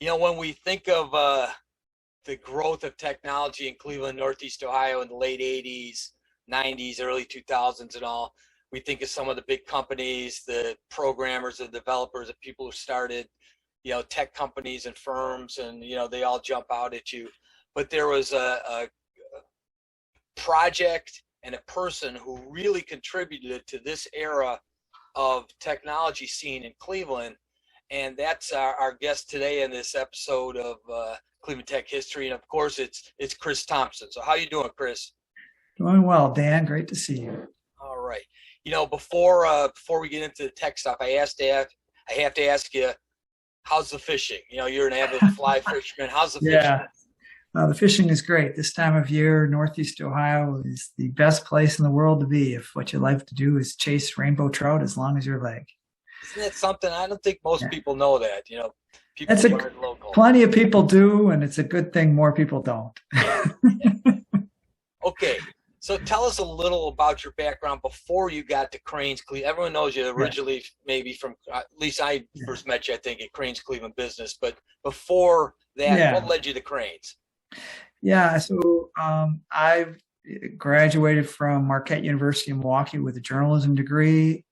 When we think of the growth of technology in Cleveland, Northeast Ohio in the late 80s, 90s, early 2000s and all, we think of some of the big companies, the programmers, the developers, the people who started, tech companies and firms, and, they all jump out at you. But there was a project and a person who really contributed to this era of technology scene in Cleveland. And that's our guest today in this episode of Cleveland Tech History. And of course, it's Chris Thompson. So how you doing, Chris? Doing well, Dan. Great to see you. All right. Before we get into the tech stuff, I have to ask you, how's the fishing? You're an avid fly fisherman. How's the fishing? Yeah, the fishing is great. This time of year, Northeast Ohio is the best place in the world to be if what you like to do is chase rainbow trout as long as your leg. Isn't that something? I don't think most people know that. People That's who aren't local. Plenty of people do, and it's a good thing more people don't. Okay. So tell us a little about your background before you got to Cranes Cleveland. Everyone knows you originally maybe from, at least I first met you, I think, at Cranes Cleveland Business. But before that, what led you to Cranes? Yeah, so I graduated from Marquette University in Milwaukee with a journalism degree,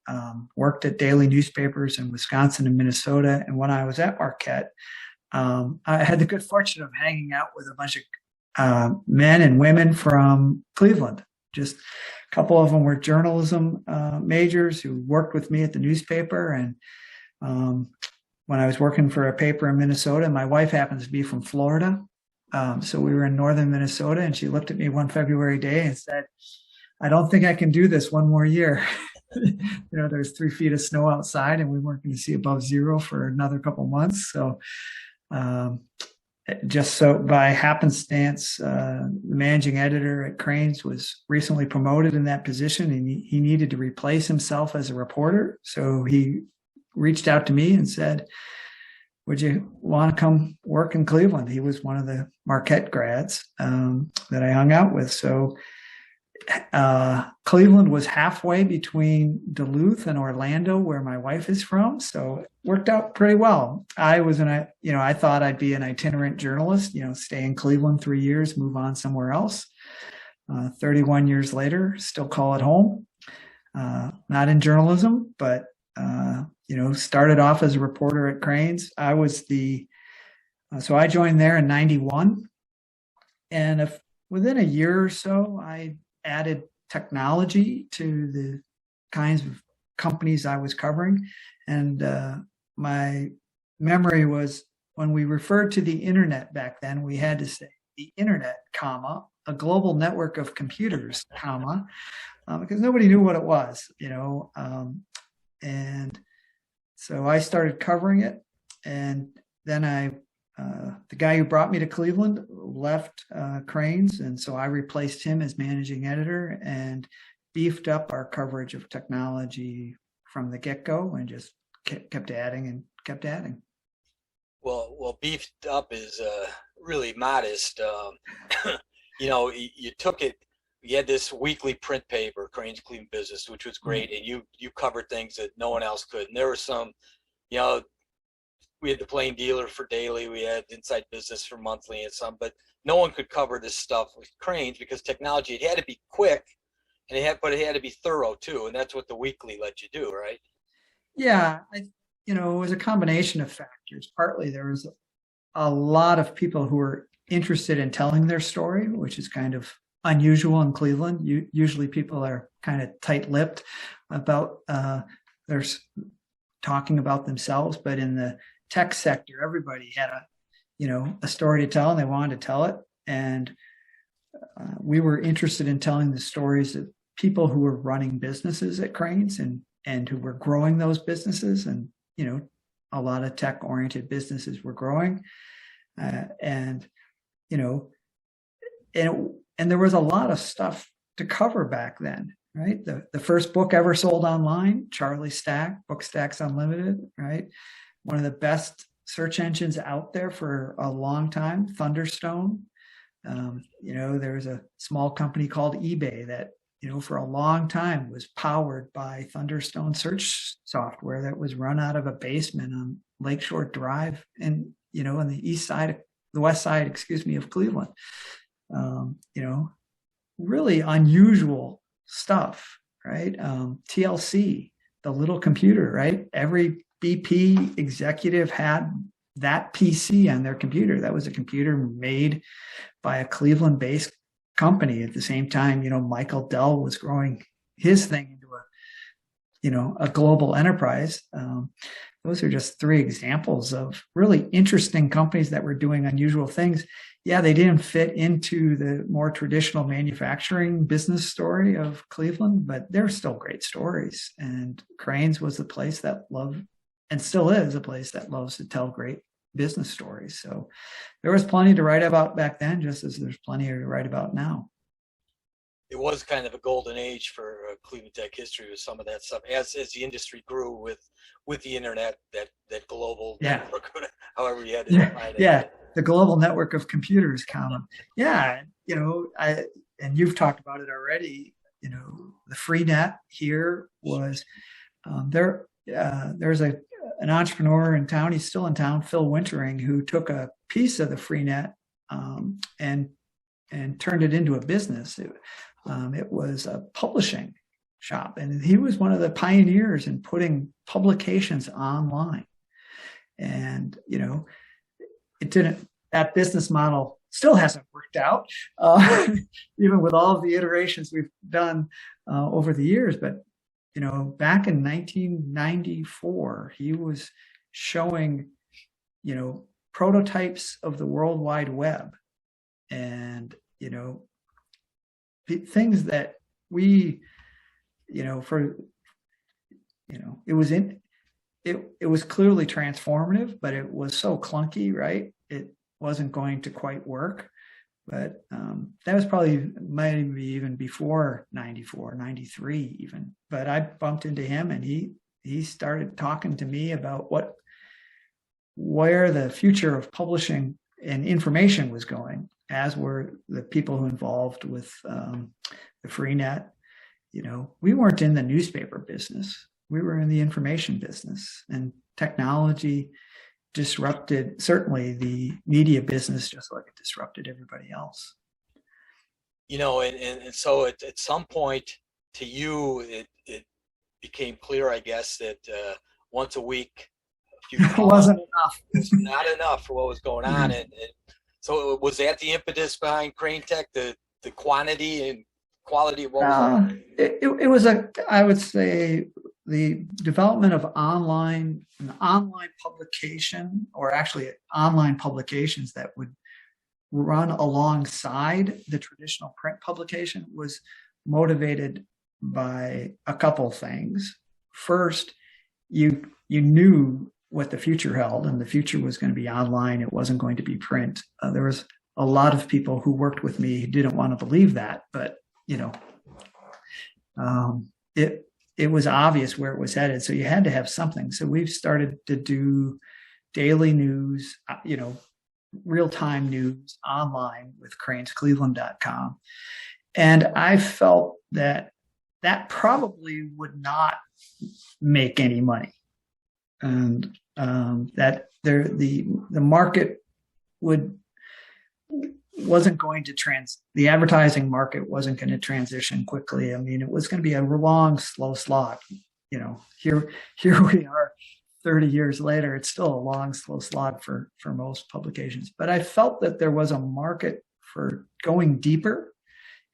worked at daily newspapers in Wisconsin and Minnesota. And when I was at Marquette, I had the good fortune of hanging out with a bunch of men and women from Cleveland. Just a couple of them were journalism majors who worked with me at the newspaper. And when I was working for a paper in Minnesota, my wife happens to be from Florida. So we were in northern Minnesota, and she looked at me one February day and said, "I don't think I can do this one more year." There's 3 feet of snow outside, and we weren't going to see above zero for another couple months. So just so by happenstance, the managing editor at Cranes was recently promoted in that position, and he needed to replace himself as a reporter. So he reached out to me and said, "Would you want to come work in Cleveland?" He was one of the Marquette grads that I hung out with. So Cleveland was halfway between Duluth and Orlando, where my wife is from. So it worked out pretty well. I thought I'd be an itinerant journalist, stay in Cleveland 3 years, move on somewhere else. 31 years later, still call it home. Not in journalism, but started off as a reporter at Cranes. So I joined there in 91. And within a year or so, I added technology to the kinds of companies I was covering. And my memory was when we referred to the internet back then, we had to say the internet, comma, a global network of computers, comma, because nobody knew what it was, and so I started covering it, and then the guy who brought me to Cleveland left Cranes, and so I replaced him as managing editor and beefed up our coverage of technology from the get-go, and just kept adding and kept adding. Well, beefed up is really modest. You took it. You had this weekly print paper, Cranes Cleveland Business, which was great, and you covered things that no one else could. And there were some, we had the Plain Dealer for daily, we had Inside Business for monthly, and some, but no one could cover this stuff with Cranes because technology. It had to be quick, but it had to be thorough too, and that's what the weekly let you do, right? Yeah, it was a combination of factors. Partly there was a lot of people who were interested in telling their story, which is kind of unusual in Cleveland. Usually people are kind of tight-lipped about their talking about themselves, but in the tech sector, everybody had a story to tell, and they wanted to tell it. And we were interested in telling the stories of people who were running businesses at Cranes and who were growing those businesses. And a lot of tech-oriented businesses were growing, and there was a lot of stuff to cover back then, right? The first book ever sold online, Charlie Stack, Bookstacks Unlimited, right? One of the best search engines out there for a long time, Thunderstone. There was a small company called eBay that, for a long time was powered by Thunderstone search software that was run out of a basement on Lakeshore Drive in on the west side, excuse me, of Cleveland. Really unusual stuff, right? TLC, the little computer, right? Every BP executive had that PC on their computer. That was a computer made by a Cleveland-based company. At the same time, Michael Dell was growing his thing into a global enterprise. Those are just three examples of really interesting companies that were doing unusual things. Yeah, they didn't fit into the more traditional manufacturing business story of Cleveland, but they're still great stories. And Crane's was the place that loved, and still is a place that loves to tell great business stories. So there was plenty to write about back then, just as there's plenty to write about now. It was kind of a golden age for Cleveland tech history with some of that stuff as the industry grew with the internet, that global network, however you had to define it. Yeah, the global network of computers, common. Yeah, and you've talked about it already. The Freenet here was there's an entrepreneur in town. He's still in town, Phil Wintering, who took a piece of the Freenet and turned it into a business. It was a publishing shop, and he was one of the pioneers in putting publications online. And it didn't. That business model still hasn't worked out, even with all of the iterations we've done over the years. But back in 1994, he was showing prototypes of the World Wide Web, and things that we, it was clearly transformative, but it was so clunky, right? It wasn't going to quite work. But that was probably maybe even before 94, 93 even. But I bumped into him, and he started talking to me about where the future of publishing and information was going, as were the people who involved with the Freenet. We weren't in the newspaper business. We were in the information business, and technology disrupted certainly the media business just like it disrupted everybody else. And so at some point to you, it became clear, I guess, that once a week, it wasn't enough. It's not enough for what was going on. And so was that the impetus behind Crane Tech, the quantity and quality of what was it was I would say, the development of an online publication, or actually online publications that would run alongside the traditional print publication, was motivated by a couple things. First, you knew what the future held, and the future was going to be online. It wasn't going to be print. There was a lot of people who worked with me who didn't want to believe that, but it was obvious where it was headed. So you had to have something. So we've started to do daily news, real-time news online with cranescleveland.com. And I felt that probably would not make any money. And that the market wasn't going to the advertising market wasn't going to transition quickly. I mean, it was going to be a long, slow slog. Here we are 30 years later. It's still a long, slow slog for most publications. But I felt that there was a market for going deeper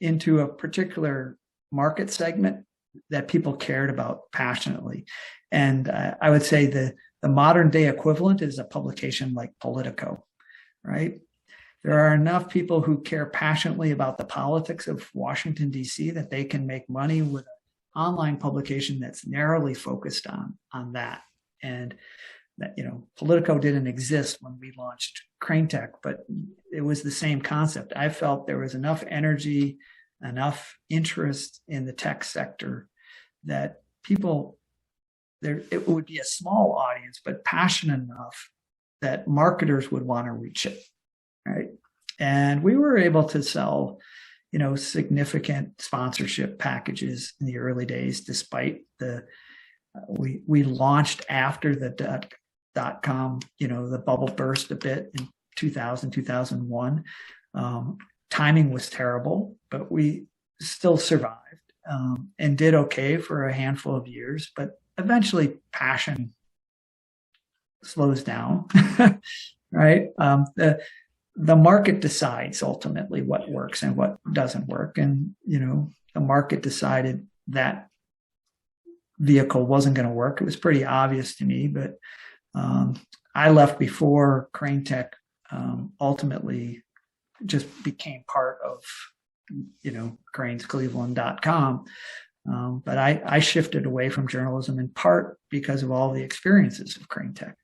into a particular market segment that people cared about passionately. And I would say the modern day equivalent is a publication like Politico, right? There are enough people who care passionately about the politics of Washington, D.C. that they can make money with an online publication that's narrowly focused on that. And that, Politico didn't exist when we launched Crane Tech, but it was the same concept. I felt there was enough energy, enough interest in the tech sector that it would be a small audience, but passionate enough that marketers would want to reach it. Right. And we were able to sell, significant sponsorship packages in the early days, despite we launched after the .com, the bubble burst a bit in 2000, 2001. Timing was terrible, but we still survived and did okay for a handful of years. But eventually, passion slows down, right? The market decides ultimately what works and what doesn't work, and the market decided that vehicle wasn't going to work. It was pretty obvious to me, but I left before Crane Tech ultimately just became part of, cranescleveland.com. But I shifted away from journalism in part because of all the experiences of Crane Tech.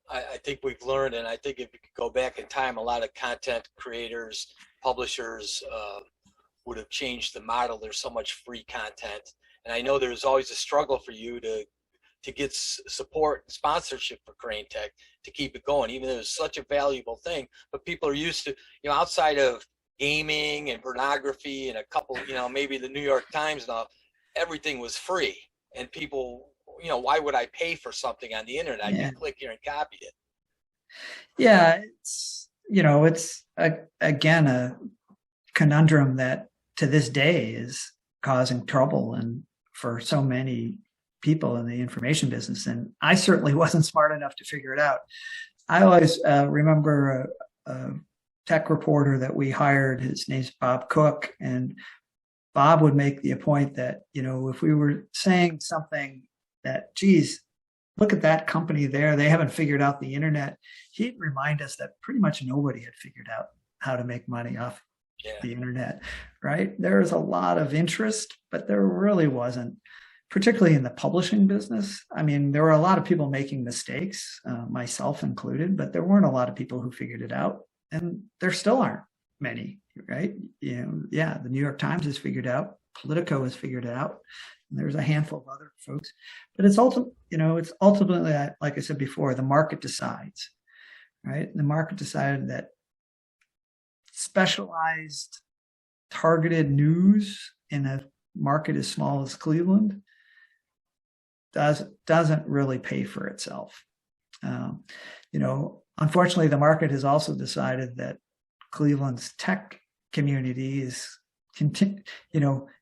I think we've learned, and I think if you could go back in time, a lot of content creators, publishers would have changed the model. There's so much free content. And I know there's always a struggle for you to get support, sponsorship for Crane Tech to keep it going, even though it's such a valuable thing. But people are used to, outside of gaming and pornography and a couple, maybe the New York Times and all, everything was free. And people, why would I pay for something on the internet? Yeah. You click here and copy it. Yeah, it's again a conundrum that to this day is causing trouble and for so many people in the information business. And I certainly wasn't smart enough to figure it out. I always remember a tech reporter that we hired. His name's Bob Cook, and Bob would make the point that if we were saying something that, geez, look at that company there, they haven't figured out the internet, he'd remind us that pretty much nobody had figured out how to make money off the internet, right? There was a lot of interest, but there really wasn't, particularly in the publishing business. I mean, there were a lot of people making mistakes, myself included, but there weren't a lot of people who figured it out, and there still aren't many, right? The New York Times has figured out, Politico has figured it out, and there's a handful of other folks, but it's ultimately, like I said before, the market decides, right? The market decided that specialized, targeted news in a market as small as Cleveland doesn't really pay for itself. Unfortunately, the market has also decided that Cleveland's tech community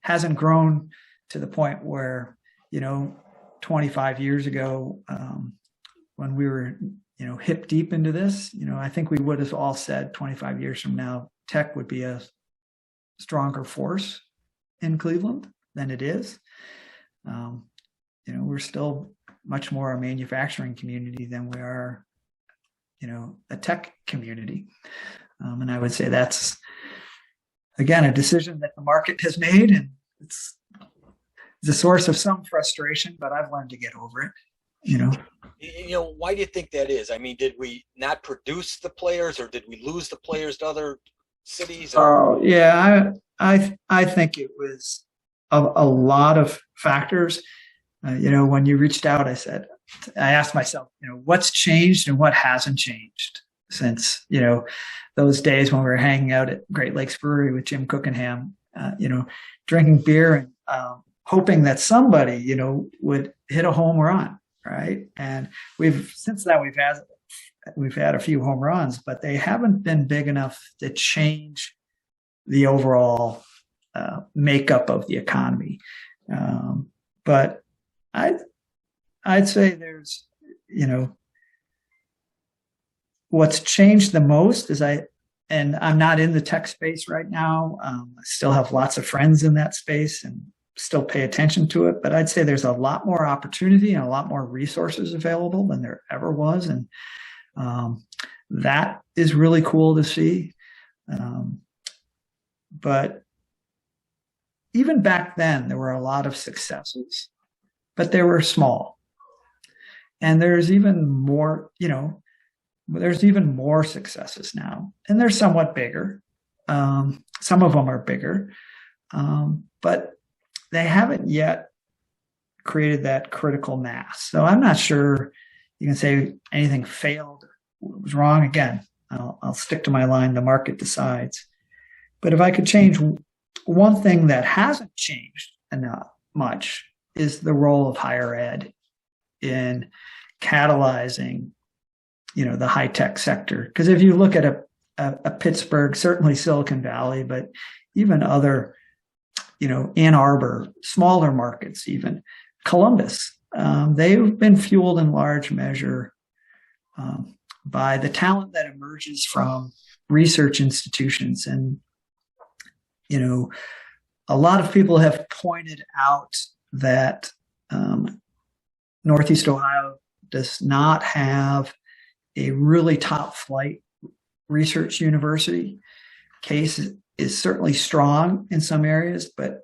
hasn't grown to the point where 25 years ago, when we were hip deep into this, I think we would have all said 25 years from now, tech would be a stronger force in Cleveland than it is. We're still much more a manufacturing community than we are, a tech community. And I would say that's, again, a decision that the market has made, and it's a source of some frustration, but I've learned to get over it. Why do you think that is? I mean, did we not produce the players, or did we lose the players to other cities? Oh, yeah. I think it was a lot of factors. When you reached out, I asked myself, what's changed and what hasn't changed since, those days when we were hanging out at Great Lakes Brewery with Jim Cookenham, drinking beer and hoping that somebody, would hit a home run. Right. And since then we've had a few home runs, but they haven't been big enough to change the overall makeup of the economy. But I'd say there's, what's changed the most is and I'm not in the tech space right now. I still have lots of friends in that space and still pay attention to it, but I'd say there's a lot more opportunity and a lot more resources available than there ever was. And that is really cool to see. But even back then, there were a lot of successes, but they were small. And there's even more, there's even more successes now, and they're somewhat bigger. Some of them are bigger, but they haven't yet created that critical mass. So I'm not sure you can say anything failed, was wrong. Again, I'll stick to my line, the market decides. But if I could change one thing that hasn't changed enough much is the role of higher ed in catalyzing, the high tech sector. Because if you look at a Pittsburgh, certainly Silicon Valley, but even other, Ann Arbor, smaller markets, even Columbus, they've been fueled in large measure by the talent that emerges from research institutions. And, a lot of people have pointed out that Northeast Ohio does not have a really top flight research university. Case is certainly strong in some areas, but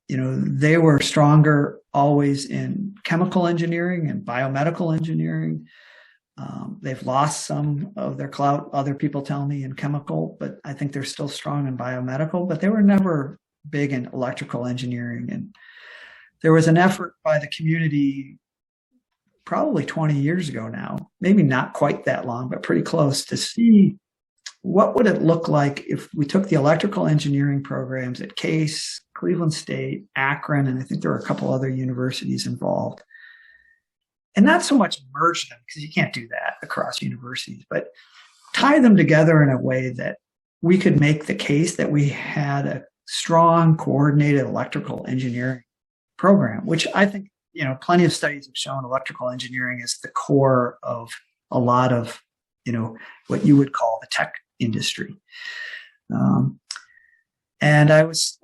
they were stronger always in chemical engineering and biomedical engineering. They've lost some of their clout, other people tell me, in chemical, but I think they're still strong in biomedical, but they were never big in electrical engineering. And there was an effort by the community probably 20 years ago now, maybe not quite that long, but pretty close, to see what would it look like if we took the electrical engineering programs at Case, Cleveland State, Akron, and I think there were a couple other universities involved, and not so much merge them, because you can't do that across universities, but tie them together in a way that we could make the case that we had a strong, coordinated electrical engineering program, which I think, plenty of studies have shown electrical engineering is the core of a lot of, what you would call the tech industry. And I was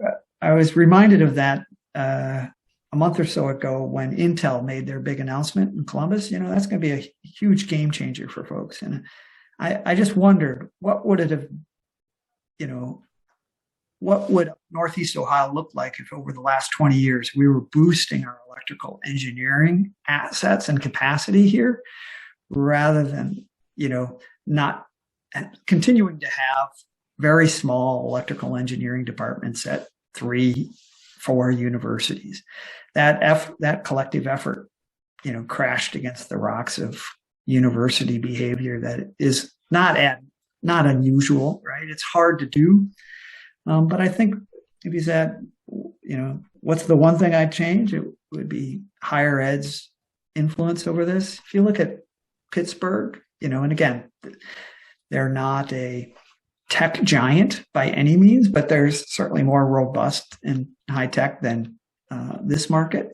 reminded of that a month or so ago when Intel made their big announcement in Columbus. That's going to be a huge game changer for folks. And I just wondered, what would it have, what would Northeast Ohio look like if over the last 20 years we were boosting our electrical engineering assets and capacity here, rather than, not continuing to have very small electrical engineering departments at 3-4 universities. That collective effort, crashed against the rocks of university behavior that is not unusual, right? It's hard to do. But I think if you said, what's the one thing I'd change? It would be higher ed's influence over this. If you look at Pittsburgh, and again, they're not a tech giant by any means, but they're certainly more robust and high tech than this market.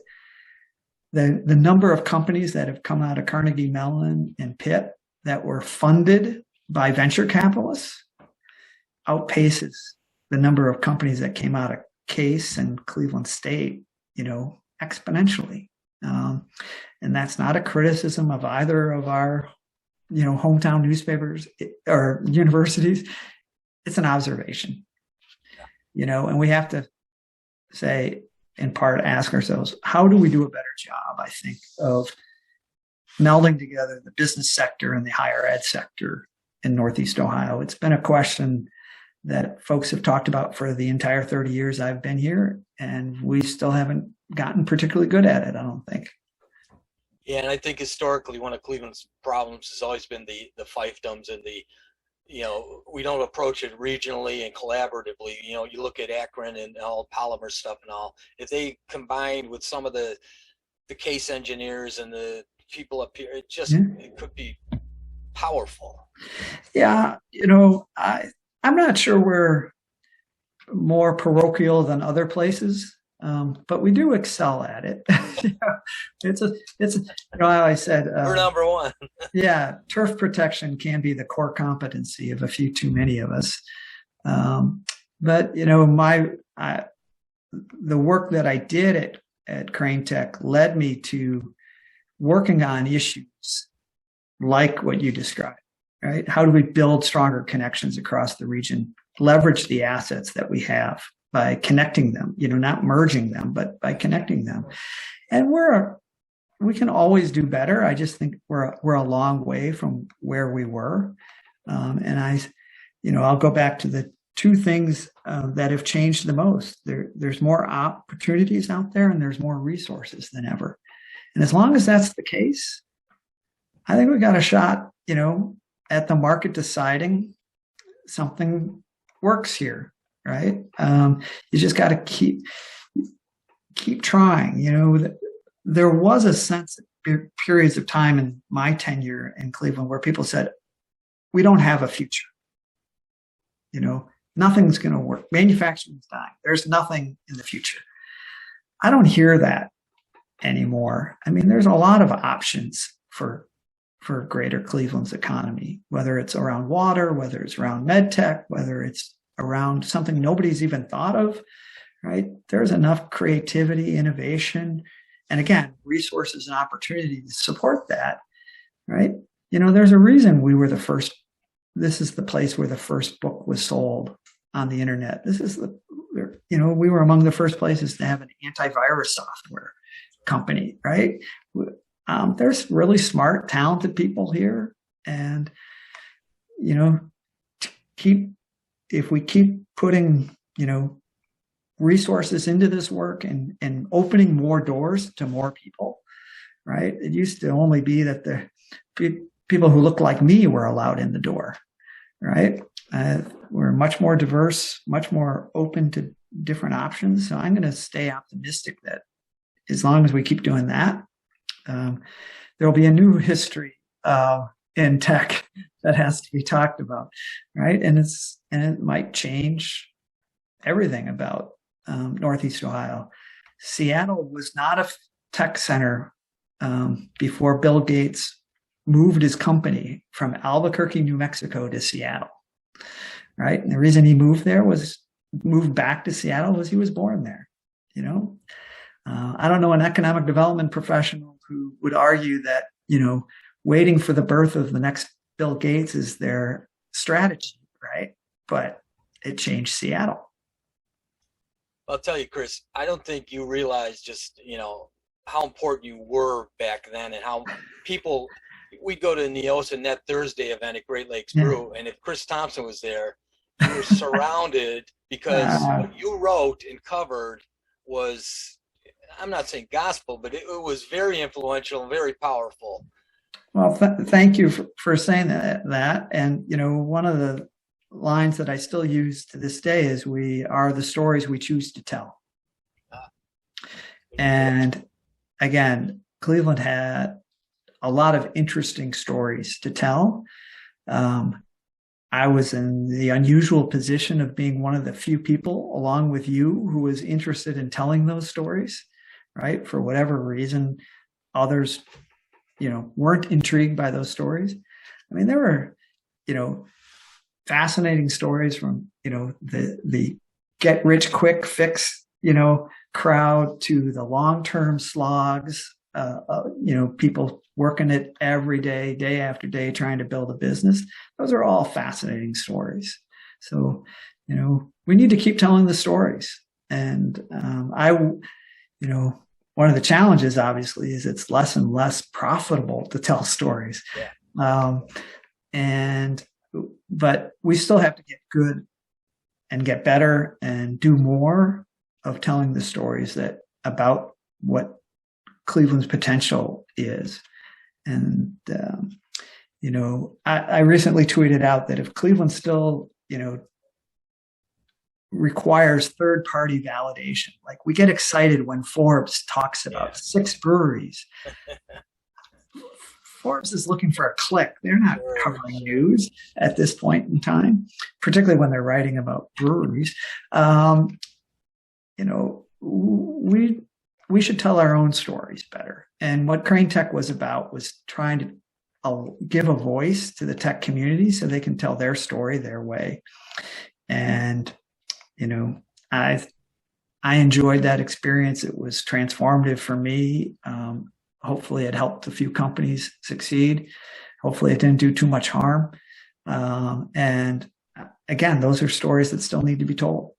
The number of companies that have come out of Carnegie Mellon and Pitt that were funded by venture capitalists outpaces the number of companies that came out of Case and Cleveland State, exponentially. And that's not a criticism of either of our, hometown newspapers or universities. It's an observation, and we have to say, in part, ask ourselves, how do we do a better job, I think, of melding together the business sector and the higher ed sector in Northeast Ohio? It's been a question that folks have talked about for the entire 30 years I've been here, and we still haven't gotten particularly good at it, I don't think. Yeah, and I think historically one of Cleveland's problems has always been the fiefdoms and we don't approach it regionally and collaboratively. You look at Akron and all polymer stuff and all. If they combined with some of the Case engineers and the people up here, it could be powerful. Yeah, I'm not sure we're more parochial than other places, but we do excel at it. It's how I said, we're number one. Yeah, turf protection can be the core competency of a few too many of us. But the work that I did at Crane Tech led me to working on issues like what you described. Right? How do we build stronger connections across the region, leverage the assets that we have by connecting them, not merging them, but by connecting them? And we can always do better. I just think we're a long way from where we were. And I'll go back to the two things that have changed the most. There's more opportunities out there and there's more resources than ever. And as long as that's the case, I think we got a shot, at the market deciding something works here, right? You just got to keep trying. There was a sense periods of time in my tenure in Cleveland where people said, we don't have a future. Nothing's going to work. Manufacturing's dying. There's nothing in the future. I don't hear that anymore. I mean, there's a lot of options for greater Cleveland's economy, whether it's around water, whether it's around med tech, whether it's around something nobody's even thought of, right? There's enough creativity, innovation, and again, resources and opportunity to support that, right? There's a reason we were the first. This is the place where the first book was sold on the internet. We were among the first places to have an antivirus software company, right? There's really smart, talented people here. And, if we keep putting, resources into this work and opening more doors to more people, right? It used to only be that the people who looked like me were allowed in the door, right? We're much more diverse, much more open to different options. So I'm going to stay optimistic that as long as we keep doing that, there'll be a new history in tech that has to be talked about, right? And it might change everything about Northeast Ohio. Seattle was not a tech center before Bill Gates moved his company from Albuquerque, New Mexico to Seattle, right? And the reason he moved back to Seattle was he was born there, I don't know an economic development professional who would argue that, waiting for the birth of the next Bill Gates is their strategy, right? But it changed Seattle. I'll tell you, Chris, I don't think you realize just, how important you were back then and how people, we'd go to Neosa Net Thursday event at Great Lakes Brew, and if Chris Thompson was there, you were surrounded because what you wrote and covered was, I'm not saying gospel, but it was very influential and very powerful. Well, thank you for saying that. And, one of the lines that I still use to this day is we are the stories we choose to tell. And again, Cleveland had a lot of interesting stories to tell. I was in the unusual position of being one of the few people, along with you, who was interested in telling those stories, right? For whatever reason, others, weren't intrigued by those stories. I mean, there were, fascinating stories from, the get rich quick fix, crowd to the long-term slogs, people working it every day, day after day, trying to build a business. Those are all fascinating stories. So, we need to keep telling the stories. And one of the challenges, obviously, is it's less and less profitable to tell stories. Yeah. But we still have to get good and get better and do more of telling the stories about what Cleveland's potential is. And, I recently tweeted out that if Cleveland still, requires third-party validation, like we get excited when Forbes talks about 6 breweries. Forbes is looking for a click. They're not covering news at this point in time, particularly when they're writing about breweries. We should tell our own stories better. And what Crane Tech was about was trying to give a voice to the tech community so they can tell their story their way. And, I enjoyed that experience. It was transformative for me. Hopefully it helped a few companies succeed. Hopefully it didn't do too much harm. And again, those are stories that still need to be told.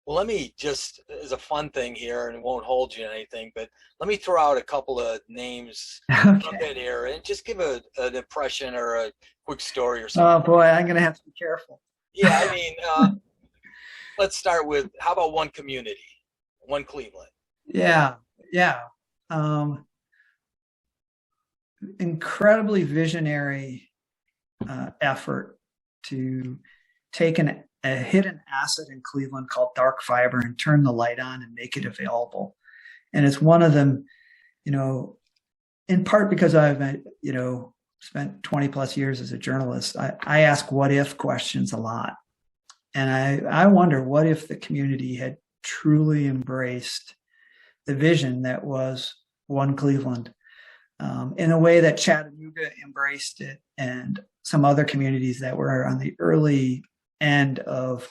Well, let me just, as a fun thing here, and it won't hold you in anything, but let me throw out a couple of names from that era and just give an impression or a quick story or something. Oh boy, I'm going to have to be careful. Yeah, I mean, let's start with, how about one community, one Cleveland? Yeah. Incredibly visionary effort to take a hidden asset in Cleveland called dark fiber and turn the light on and make it available. And it's one of them, in part because I've, spent 20 plus years as a journalist, I ask what if questions a lot. And I wonder what if the community had truly embraced the vision that was One Cleveland, in a way that Chattanooga embraced it, and some other communities that were on the early end of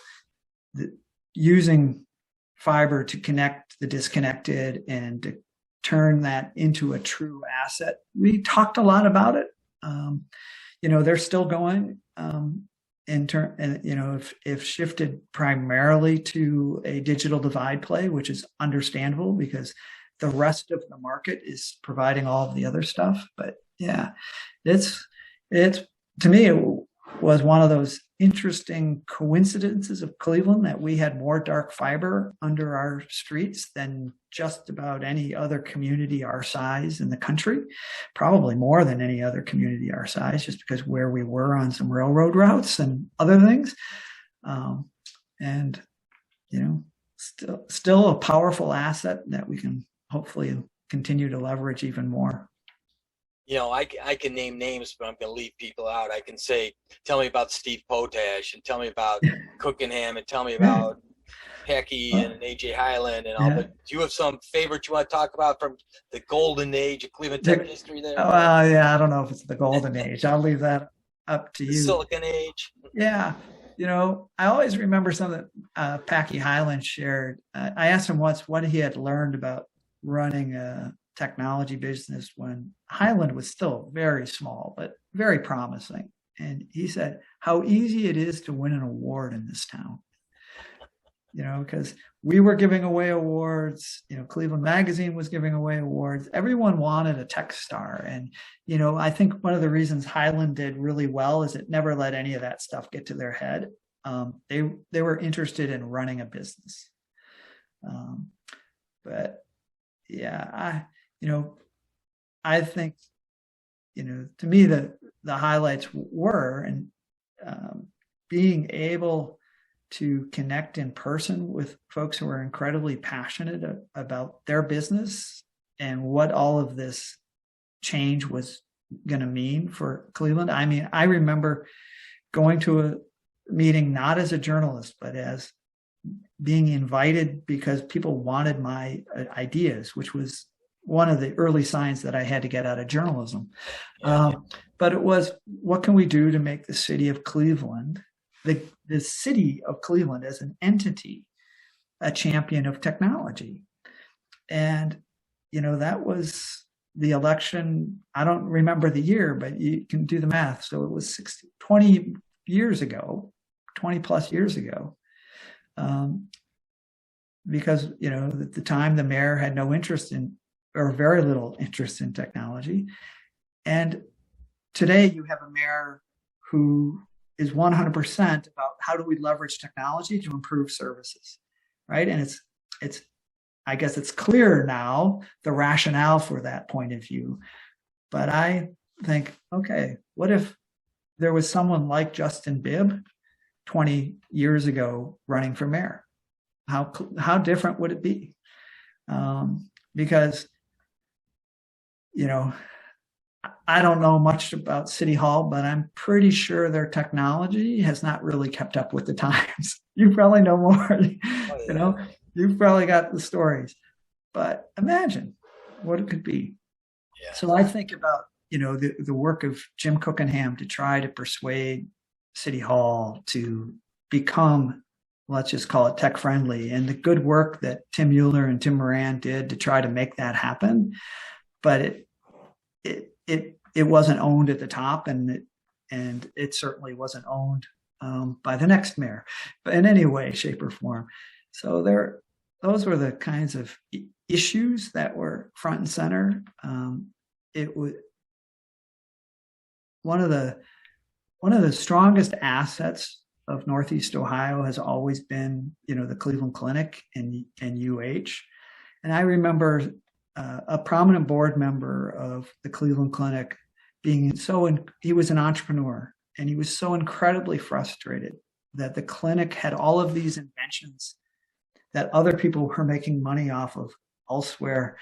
using fiber to connect the disconnected and to turn that into a true asset. We talked a lot about it. They're still going. If shifted primarily to a digital divide play, which is understandable because the rest of the market is providing all of the other stuff. But yeah, it's to me, it was one of those interesting coincidences of Cleveland that we had more dark fiber under our streets than just about any other community our size in the country, probably more than any other community our size, just because where we were on some railroad routes and other things. Still a powerful asset that we can hopefully continue to leverage even more. I can name names, but I'm going to leave people out. I can say, tell me about Steve Potash, and tell me about Cookenham, and tell me about Pecky and AJ Highland and all. But do you have some favorites you want to talk about from the golden age of Cleveland Tech history there? Well, yeah, I don't know if it's the golden age. I'll leave that up to you. Silicon Age. Yeah. I always remember something that Pecky Highland shared. I asked him once what he had learned about running a technology business when Highland was still very small, but very promising. And he said how easy it is to win an award in this town. Because we were giving away awards, Cleveland Magazine was giving away awards. Everyone wanted a tech star. And, I think one of the reasons Highland did really well is it never let any of that stuff get to their head. They were interested in running a business. But yeah, I think, to me, the highlights were, and being able to connect in person with folks who are incredibly passionate about their business and what all of this change was going to mean for Cleveland. I mean, I remember going to a meeting not as a journalist, but as being invited because people wanted my ideas, which was one of the early signs that I had to get out of journalism. But it was, what can we do to make the city of Cleveland, the city of Cleveland as an entity, a champion of technology? And, that was the election. I don't remember the year, but you can do the math. So it was 20 plus years ago. Because, at the time the mayor had no interest in, or very little interest in, technology. And today you have a mayor who is 100% about how do we leverage technology to improve services, right? And I guess it's clear now the rationale for that point of view. But I think, okay, what if there was someone like Justin Bibb 20 years ago running for mayor? How different would it be? Because, I don't know much about City Hall, but I'm pretty sure their technology has not really kept up with the times. You probably know more, you've probably got the stories, but imagine what it could be. Yeah. So I think about, the work of Jim Cookenham to try to persuade City Hall to become, let's just call it, tech friendly, and the good work that Tim Mueller and Tim Moran did to try to make that happen. But it wasn't owned at the top, and it certainly wasn't owned by the next mayor, but in any way, shape, or form. So those were the kinds of issues that were front and center. It was one of the strongest assets of Northeast Ohio has always been, the Cleveland Clinic and UH. And I remember a prominent board member of the Cleveland Clinic being he was an entrepreneur, and he was so incredibly frustrated that the clinic had all of these inventions that other people were making money off of elsewhere.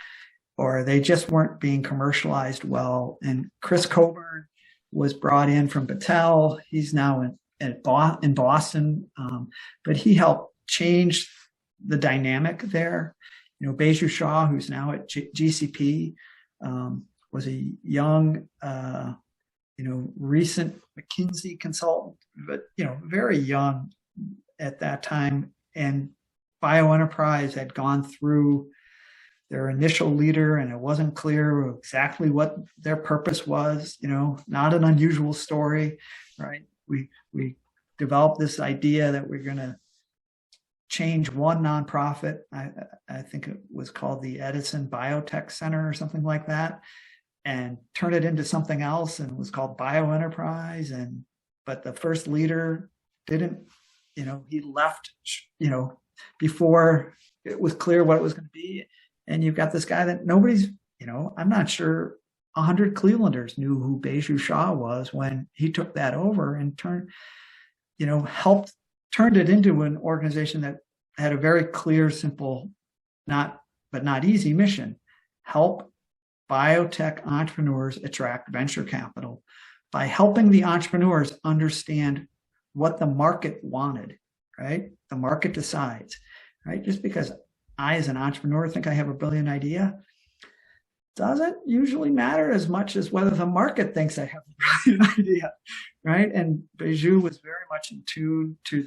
or they just weren't being commercialized well. And Chris Coburn was brought in from Battelle. He's now in Boston, but he helped change the dynamic there. Baiju Shah, who's now at GCP, was a young, recent McKinsey consultant, but, very young at that time. And BioEnterprise had gone through their initial leader, and it wasn't clear exactly what their purpose was. Not an unusual story, right? We developed this idea that we're going to change one nonprofit. I think it was called the Edison Biotech Center or something like that, and turn it into something else, and it was called BioEnterprise. But the first leader didn't, he left, before it was clear what it was going to be. And you've got this guy that nobody's, I'm not sure 100 Clevelanders knew who Baiju Shah was when he took that over and turned it into an organization that had a very clear, simple, not easy mission: help biotech entrepreneurs attract venture capital by helping the entrepreneurs understand what the market wanted, right? The market decides, right? Just because I, as an entrepreneur, think I have a brilliant idea doesn't usually matter as much as whether the market thinks I have a brilliant idea, right? And Baiju was very much in tune to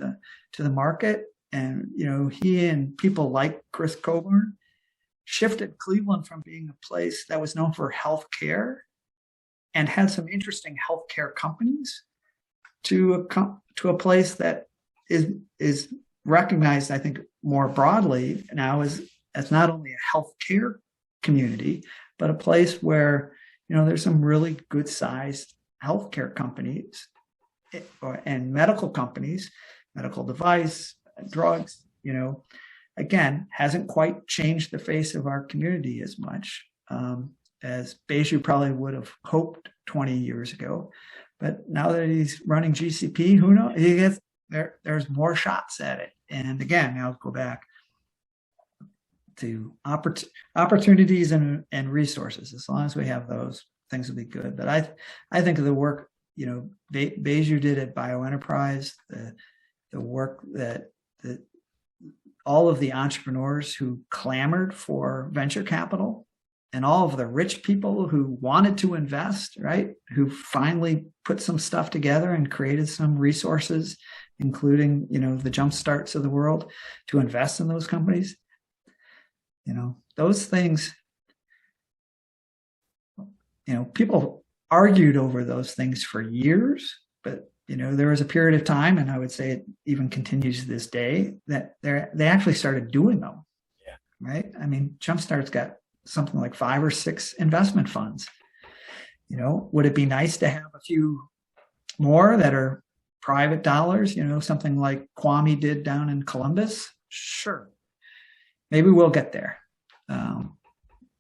the market. And, he and people like Chris Coburn shifted Cleveland from being a place that was known for healthcare and had some interesting healthcare companies to a place that is recognized, I think, more broadly now as not only a healthcare community, but a place where, there's some really good sized healthcare companies and medical companies, medical device, drugs, again, hasn't quite changed the face of our community as much as Baiju probably would have hoped 20 years ago. But now that he's running GCP, who knows? There's more shots at it. And again, I'll go back to opportunities and resources. As long as we have those, things will be good. But I think of the work, Baiju did at BioEnterprise, the work that all of the entrepreneurs who clamored for venture capital, and all of the rich people who wanted to invest, right? Who finally put some stuff together and created some resources, including, the jump starts of the world, to invest in those companies. Those things, people argued over those things for years, but, there was a period of time, and I would say it even continues to this day, that they actually started doing them. Yeah. Right? I mean, Jumpstart's got something like 5 or 6 investment funds. Would it be nice to have a few more that are private dollars, something like Kwame did down in Columbus? Sure. Maybe we'll get there.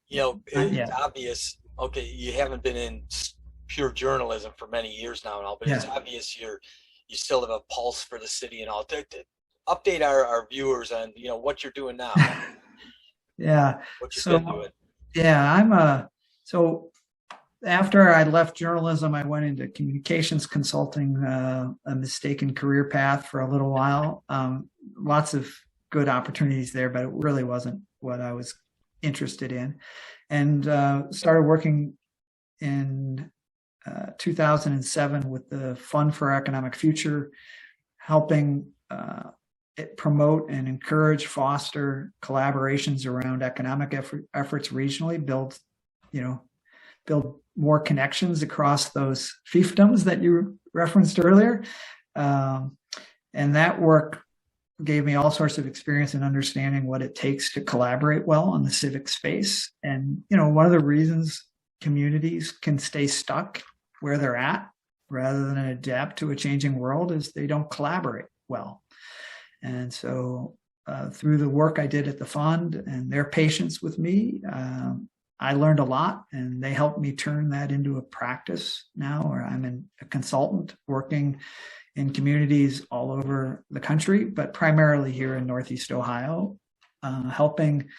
It's obvious. Okay, you haven't been in pure journalism for many years now and all, but It's obvious you still have a pulse for the city and all. Update our viewers on, what you're doing now. Yeah. What you've been doing. Yeah, so after I left journalism, I went into communications consulting, a mistaken career path for a little while. Lots of good opportunities there, but it really wasn't what I was interested in. And started working in 2007 with the Fund for Economic Future, helping promote and encourage, foster collaborations around economic efforts regionally, build more connections across those fiefdoms that you referenced earlier. And that work gave me all sorts of experience in understanding what it takes to collaborate well in the civic space. And, one of the reasons communities can stay stuck where they're at rather than adapt to a changing world is they don't collaborate well. And so through the work I did at the fund and their patience with me, I learned a lot, and they helped me turn that into a practice now, where I'm a consultant working in communities all over the country, but primarily here in Northeast Ohio, helping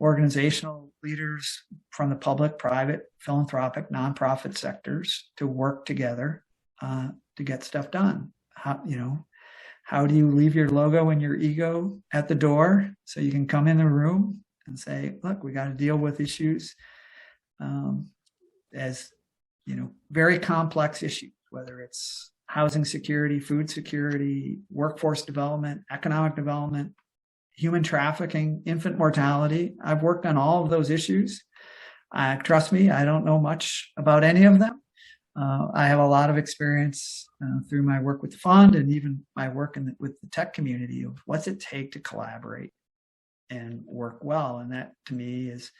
organizational leaders from the public, private, philanthropic, nonprofit sectors to work together to get stuff done. How do you leave your logo and your ego at the door so you can come in the room and say, look, we got to deal with issues as, very complex issues, whether it's housing security, food security, workforce development, economic development, human trafficking, infant mortality. I've worked on all of those issues. Trust me, I don't know much about any of them. I have a lot of experience through my work with the fund and even my work with the tech community of what's it take to collaborate and work well. And that to me is,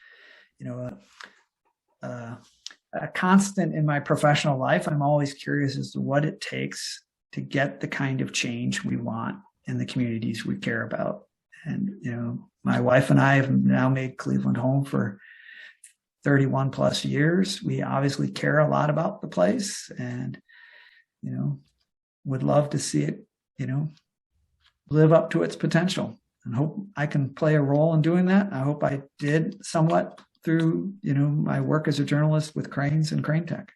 a constant in my professional life. I'm always curious as to what it takes to get the kind of change we want in the communities we care about. And, my wife and I have now made Cleveland home for 31 plus years. We obviously care a lot about the place and, would love to see it, live up to its potential, and hope I can play a role in doing that. I hope I did somewhat through, my work as a journalist with Cranes and Crane Tech.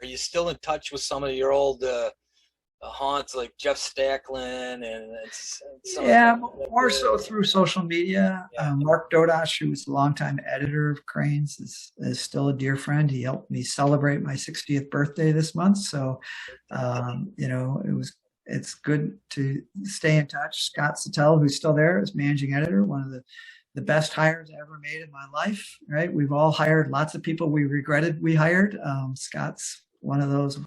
Are you still in touch with some of your old haunts like Jeff Stacklin and more so through social media. Mark Dodash, who was a longtime editor of Cranes, is still a dear friend. He helped me celebrate my 60th birthday this month, so it's good to stay in touch. Scott Sattel, who's still there, is managing editor, one of the best hires I ever made in my life. Right, we've all hired lots of people we regretted we hired. Scott's one of those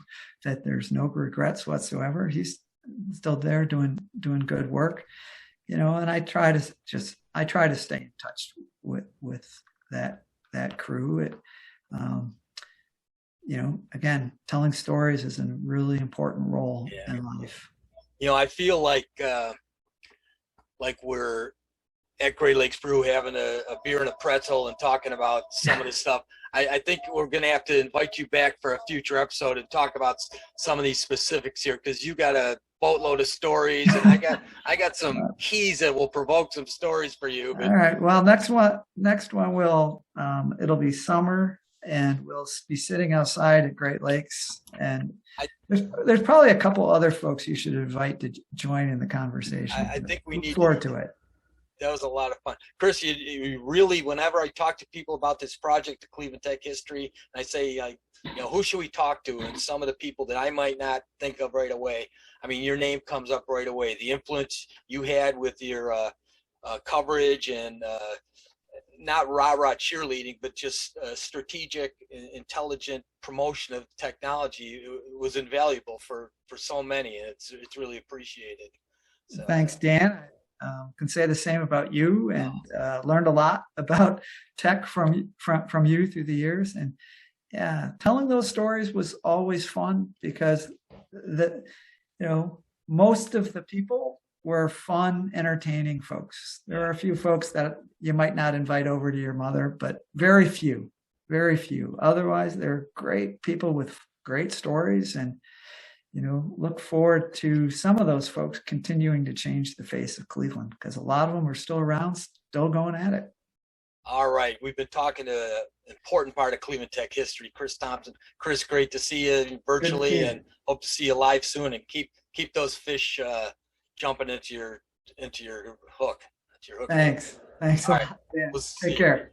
that there's no regrets whatsoever. He's still there doing good work, and I try to stay in touch with that crew. Again, telling stories is a really important role in life. I feel like we're at Great Lakes Brew having a beer and a pretzel and talking about some of this stuff. I think we're going to have to invite you back for a future episode and talk about some of these specifics here, because you got a boatload of stories, and I got some keys that will provoke some stories for you. But... All right. Well, next one will it'll be summer, and we'll be sitting outside at Great Lakes, and there's probably a couple other folks you should invite to join in the conversation. I think we need look forward to it. That was a lot of fun. Chris, you really, whenever I talk to people about this project, the Cleveland Tech history, and I say, who should we talk to? And some of the people that I might not think of right away, I mean, your name comes up right away. The influence you had with your coverage and not rah-rah cheerleading, but just strategic, intelligent promotion of technology was invaluable for so many, and it's really appreciated. So, thanks, Dan. Can say the same about you, and learned a lot about tech from you through the years. And telling those stories was always fun, because most of the people were fun, entertaining folks. There are a few folks that you might not invite over to your mother, but very few. Otherwise, they're great people with great stories, and look forward to some of those folks continuing to change the face of Cleveland, because a lot of them are still around, still going at it. All right. We've been talking to an important part of Cleveland Tech history, Chris Thompson. Chris, great to see you virtually, and hope to see you live soon, and keep those fish jumping into your hook. Thanks. Thanks a lot. We'll take care.